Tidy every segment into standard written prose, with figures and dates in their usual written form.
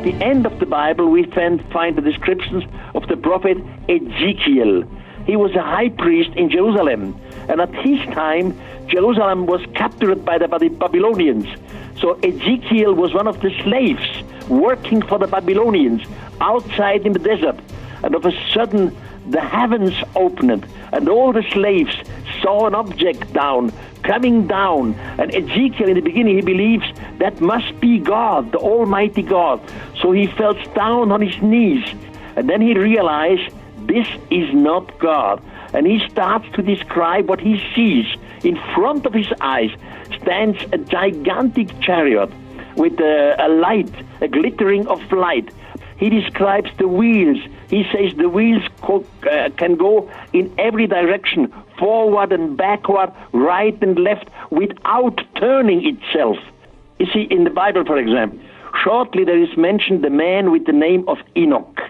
the end of the Bible, we find the descriptions of the prophet Ezekiel. He was a high priest in Jerusalem, and at his time, Jerusalem was captured by the Babylonians. So Ezekiel was one of the slaves working for the Babylonians outside in the desert. And of a sudden, the heavens opened, and all the slaves saw an object coming down. And Ezekiel, in the beginning, he believes that must be God, the Almighty God. So he fell down on his knees, and then he realized this is not God. And he starts to describe what he sees. In front of his eyes stands a gigantic chariot with a light, a glittering of light. He describes the wheels. He says the wheels can go in every direction, forward and backward, right and left, without turning itself. You see, in the Bible, for example, shortly there is mentioned the man with the name of Enoch.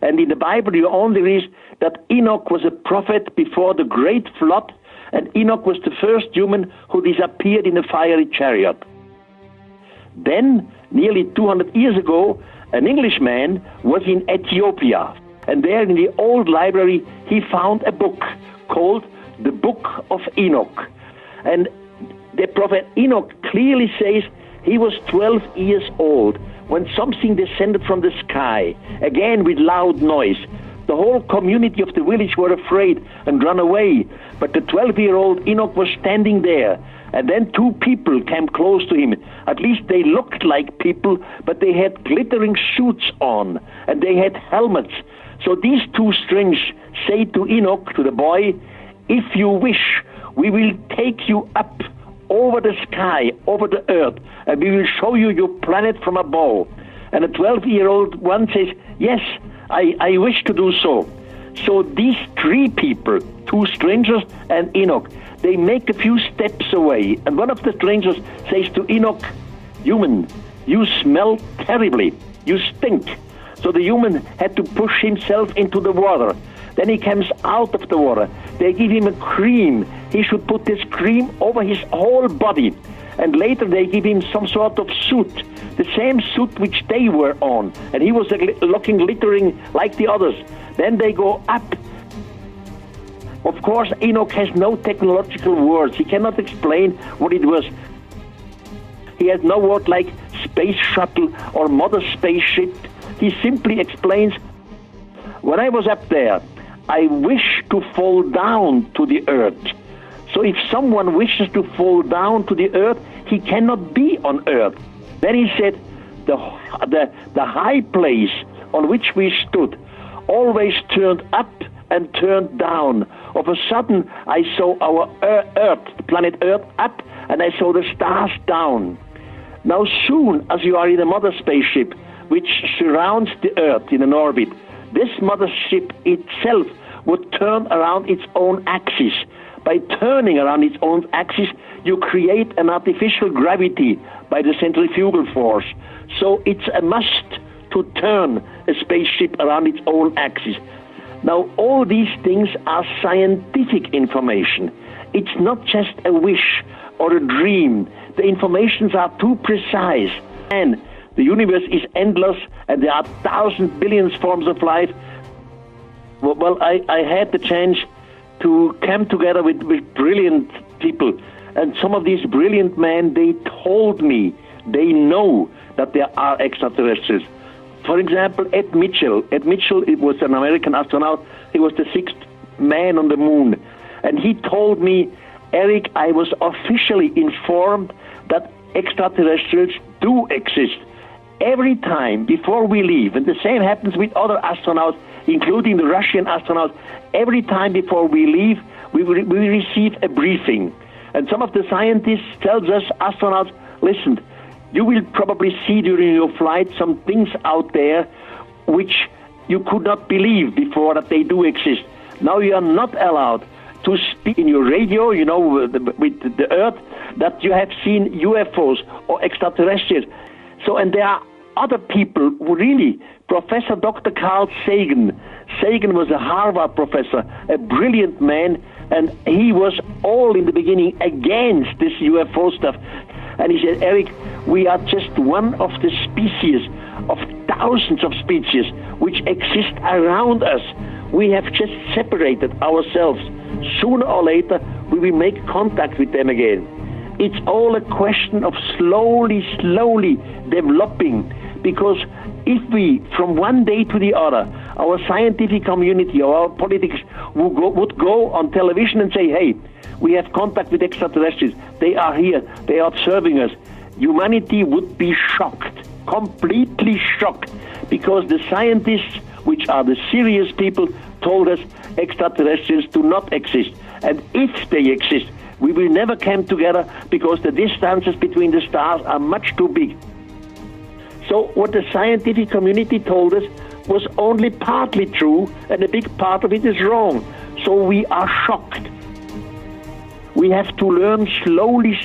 And in the Bible you only read that Enoch was a prophet before the great flood, and Enoch was the first human who disappeared in a fiery chariot. Then, nearly 200 years ago, an Englishman was in Ethiopia, and there in the old library he found a book called the Book of Enoch. And the prophet Enoch clearly says he was 12 years old when something descended from the sky, again with loud noise. The whole community of the village were afraid and ran away, but the 12-year-old Enoch was standing there. And then two people came close to him. At least they looked like people, but they had glittering suits on, and they had helmets. So these two strangers say to Enoch, to the boy, "If you wish, we will take you up over the sky, over the earth, and we will show you your planet from above." And the 12-year-old one says, "Yes, I wish to do so." So these three people, two strangers and Enoch, they make a few steps away, and one of the strangers says to Enoch, "Human, you smell terribly, you stink." So the human had to push himself into the water. Then he comes out of the water. They give him a cream. He should put this cream over his whole body. And later they give him some sort of suit, the same suit which they were on. And he was looking glittering like the others. Then they go up. Of course, Enoch has no technological words. He cannot explain what it was. He has no word like space shuttle or mother spaceship. He simply explains, "When I was up there, I wish to fall down to the earth." So if someone wishes to fall down to the earth, he cannot be on earth. Then he said, the high place on which we stood always turned up and turned down. Of a sudden, I saw our Earth, the planet Earth, up, and I saw the stars down. Now soon as you are in a mother spaceship, which surrounds the Earth in an orbit, this mothership itself would turn around its own axis. By turning around its own axis, you create an artificial gravity by the centrifugal force. So it's a must to turn a spaceship around its own axis. Now, all these things are scientific information. It's not just a wish or a dream. The informations are too precise. And the universe is endless, and there are thousands, billions forms of life. Well, I had the chance to come together with brilliant people. And some of these brilliant men, they told me they know that there are extraterrestrials. For example, Ed Mitchell. Ed Mitchell, it was an American astronaut. He was the 6th man on the moon. And he told me, "Eric, I was officially informed that extraterrestrials do exist. Every time before we leave," and the same happens with other astronauts, including the Russian astronauts, every time before we leave, we receive a briefing. And some of the scientists tells us, astronauts, "Listen, you will probably see during your flight some things out there which you could not believe before that they do exist. Now you are not allowed to speak in your radio, you know, with the Earth, that you have seen UFOs or extraterrestrials." So, and there are other people who really, Professor Dr. Carl Sagan. Sagan was a Harvard professor, a brilliant man, and he was all in the beginning against this UFO stuff. And he said, "Eric, we are just one of the species of thousands of species which exist around us. We have just separated ourselves. Sooner or later, we will make contact with them again. It's all a question of slowly developing, because if we, from one day to the other, our scientific community or our politics would go on television and say, hey, we have contact with extraterrestrials, they are here, they are observing us, humanity would be shocked, completely shocked, because the scientists, which are the serious people, told us extraterrestrials do not exist. And if they exist, we will never come together because the distances between the stars are much too big. So what the scientific community told us was only partly true, and a big part of it is wrong. So we are shocked. We have to learn slowly,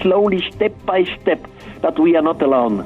step by step, that we are not alone.